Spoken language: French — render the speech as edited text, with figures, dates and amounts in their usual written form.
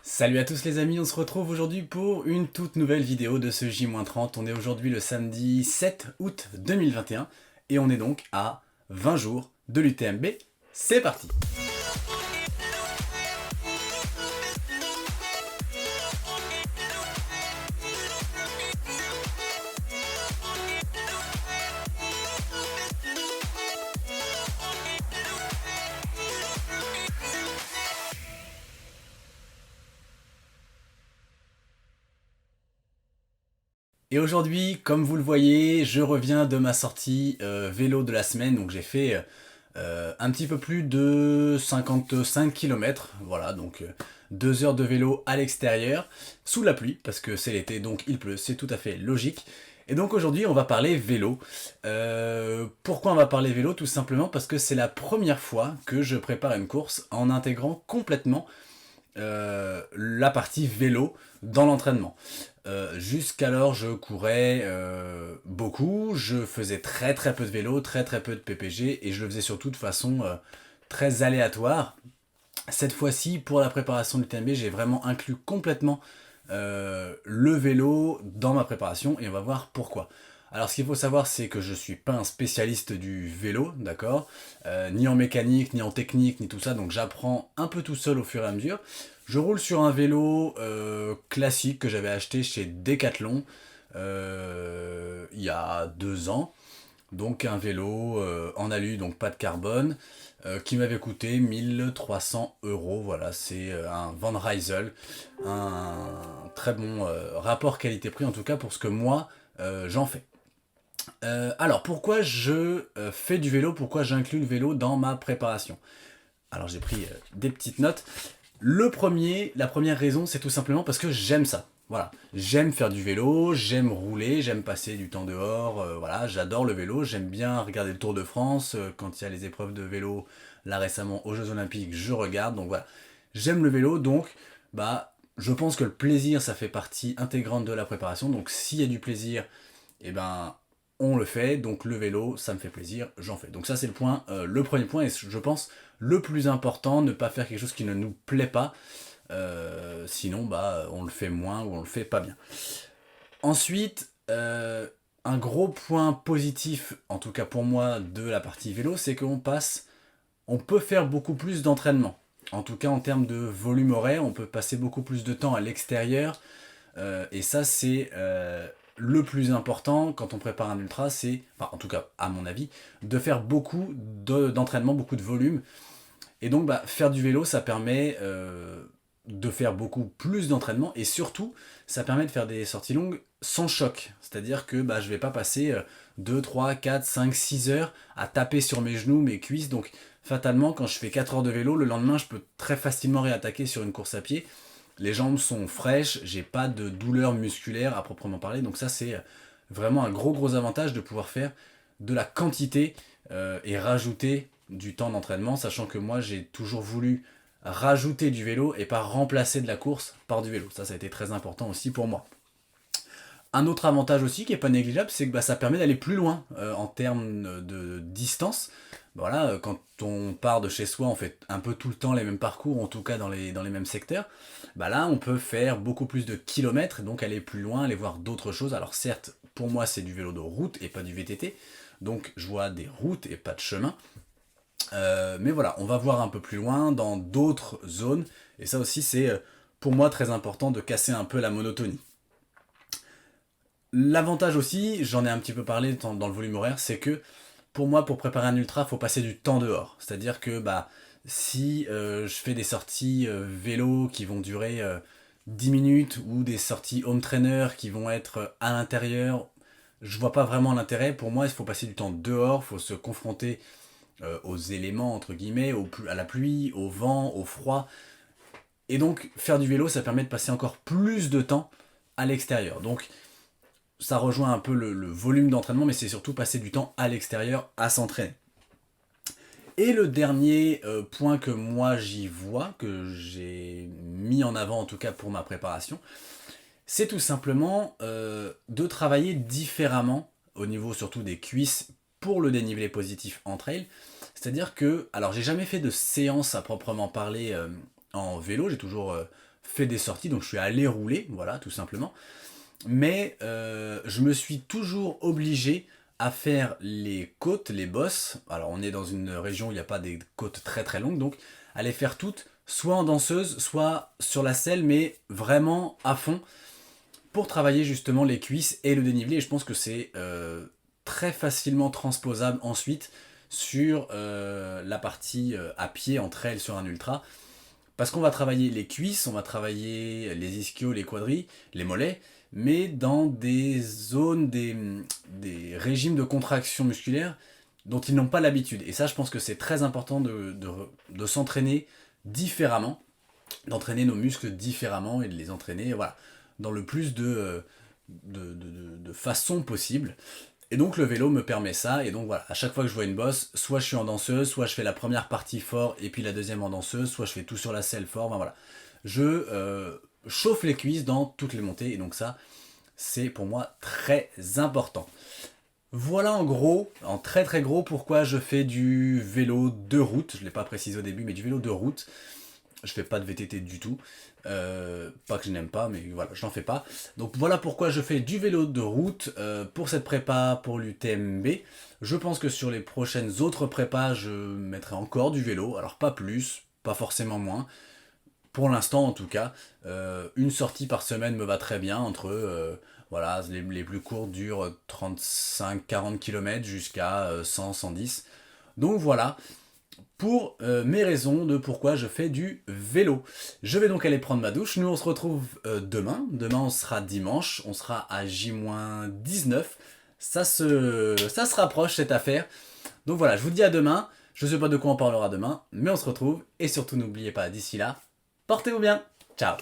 Salut à tous les amis, on se retrouve aujourd'hui pour une toute nouvelle vidéo de ce J-30. On est aujourd'hui le samedi 7 août 2021 et on est donc à 20 jours de l'UTMB. C'est parti! Et aujourd'hui, comme vous le voyez, je reviens de ma sortie vélo de la semaine. Donc j'ai fait un petit peu plus de 55 km. Voilà, donc 2 heures de vélo à l'extérieur, sous la pluie, parce que c'est l'été, donc il pleut, c'est tout à fait logique. Et donc aujourd'hui, on va parler vélo. Pourquoi on va parler vélo? Tout simplement parce que c'est la première fois que je prépare une course en intégrant complètement la partie vélo dans l'entraînement. Jusqu'alors je courais beaucoup, je faisais très peu de vélo, très peu de PPG et je le faisais surtout de façon très aléatoire. Cette fois-ci, pour la préparation du TMB, j'ai vraiment inclus complètement le vélo dans ma préparation et on va voir pourquoi. Alors ce qu'il faut savoir, c'est que je suis pas un spécialiste du vélo, d'accord, ni en mécanique, ni en technique, ni tout ça, donc j'apprends un peu tout seul au fur et à mesure. Je roule sur un vélo classique que j'avais acheté chez Decathlon il y a 2 ans. Donc un vélo en alu, donc pas de carbone, qui m'avait coûté 1 300 €. Voilà, c'est un Van Rysel, un très bon rapport qualité-prix en tout cas pour ce que moi j'en fais. Alors pourquoi je fais du vélo, pourquoi j'inclus le vélo dans ma préparation? Alors j'ai pris des petites notes. La première raison, c'est tout simplement parce que j'aime ça. Voilà, j'aime faire du vélo, j'aime rouler, j'aime passer du temps dehors, voilà, j'adore le vélo, j'aime bien regarder le Tour de France, quand il y a les épreuves de vélo, là récemment aux Jeux Olympiques, je regarde, donc voilà. J'aime le vélo, donc je pense que le plaisir, ça fait partie intégrante de la préparation, donc s'il y a du plaisir, eh ben, on le fait, donc le vélo, ça me fait plaisir, j'en fais. Donc ça c'est le premier point, et je pense le plus important, ne pas faire quelque chose qui ne nous plaît pas, sinon on le fait moins ou on le fait pas bien. Ensuite, un gros point positif, en tout cas pour moi, de la partie vélo, c'est on peut faire beaucoup plus d'entraînement. En tout cas en termes de volume horaire, on peut passer beaucoup plus de temps à l'extérieur, et ça c'est le plus important quand on prépare un ultra, c'est, enfin en tout cas à mon avis, de faire beaucoup d'entraînement, beaucoup de volume. Et donc faire du vélo, ça permet de faire beaucoup plus d'entraînement et surtout, ça permet de faire des sorties longues sans choc. C'est-à-dire que je vais pas passer 2, 3, 4, 5, 6 heures à taper sur mes genoux, mes cuisses. Donc fatalement, quand je fais 4 heures de vélo, le lendemain, je peux très facilement réattaquer sur une course à pied. Les jambes sont fraîches, j'ai pas de douleur musculaire à proprement parler. Donc ça, c'est vraiment un gros avantage de pouvoir faire de la quantité et rajouter du temps d'entraînement, sachant que moi j'ai toujours voulu rajouter du vélo et pas remplacer de la course par du vélo. Ça a été très important aussi pour moi. Un autre avantage aussi qui est pas négligeable, c'est que ça permet d'aller plus loin en termes de distance. Voilà, quand on part de chez soi, on fait un peu tout le temps les mêmes parcours, en tout cas dans les mêmes secteurs. Là, on peut faire beaucoup plus de kilomètres, et donc aller plus loin, aller voir d'autres choses. Alors certes, pour moi, c'est du vélo de route et pas du VTT, donc je vois des routes et pas de chemin. Mais voilà, on va voir un peu plus loin, dans d'autres zones, et ça aussi c'est pour moi très important de casser un peu la monotonie. L'avantage aussi, j'en ai un petit peu parlé dans le volume horaire, c'est que pour moi, pour préparer un ultra, il faut passer du temps dehors. C'est-à-dire que si je fais des sorties vélo qui vont durer 10 minutes ou des sorties home trainer qui vont être à l'intérieur, je vois pas vraiment l'intérêt. Pour moi, il faut passer du temps dehors, il faut se confronter aux éléments, entre guillemets, à la pluie, au vent, au froid. Et donc, faire du vélo, ça permet de passer encore plus de temps à l'extérieur. Donc, ça rejoint un peu le volume d'entraînement, mais c'est surtout passer du temps à l'extérieur à s'entraîner. Et le dernier point que moi j'y vois, que j'ai mis en avant en tout cas pour ma préparation, c'est tout simplement de travailler différemment au niveau surtout des cuisses pour le dénivelé positif en trail. C'est-à-dire que, alors j'ai jamais fait de séance à proprement parler en vélo, j'ai toujours fait des sorties, donc je suis allé rouler, voilà, tout simplement. Mais je me suis toujours obligé à faire les côtes, les bosses. Alors on est dans une région où il n'y a pas des côtes très très longues, donc à les faire toutes, soit en danseuse, soit sur la selle, mais vraiment à fond, pour travailler justement les cuisses et le dénivelé. Et je pense que c'est très facilement transposable ensuite sur la partie à pied en trail sur un ultra. Parce qu'on va travailler les cuisses, on va travailler les ischios, les quadris, les mollets, mais dans des zones, des régimes de contraction musculaire dont ils n'ont pas l'habitude. Et ça, je pense que c'est très important de s'entraîner différemment, d'entraîner nos muscles différemment et de les entraîner voilà, dans le plus de façons possibles. Et donc le vélo me permet ça, et donc voilà, à chaque fois que je vois une bosse, soit je suis en danseuse, soit je fais la première partie fort et puis la deuxième en danseuse, soit je fais tout sur la selle fort, ben voilà. Je chauffe les cuisses dans toutes les montées, et donc ça, c'est pour moi très important. Voilà en gros, en très très gros, pourquoi je fais du vélo de route, je ne l'ai pas précisé au début, mais du vélo de route. Je fais pas de VTT du tout. Pas que je n'aime pas, mais voilà, j'en fais pas. Donc voilà pourquoi je fais du vélo de route pour cette prépa pour l'UTMB. Je pense que sur les prochaines autres prépas, je mettrai encore du vélo. Alors pas plus, pas forcément moins. Pour l'instant en tout cas, une sortie par semaine me va très bien. Entre voilà, les plus courtes durent 35-40 km jusqu'à 100-110. Donc voilà, pour mes raisons de pourquoi je fais du vélo. Je vais donc aller prendre ma douche. Nous on se retrouve demain. Demain on sera dimanche. On sera à J-19. Ça se rapproche cette affaire. Donc voilà, je vous dis à demain. Je ne sais pas de quoi on parlera demain, mais on se retrouve. Et surtout n'oubliez pas, d'ici là, portez-vous bien. Ciao.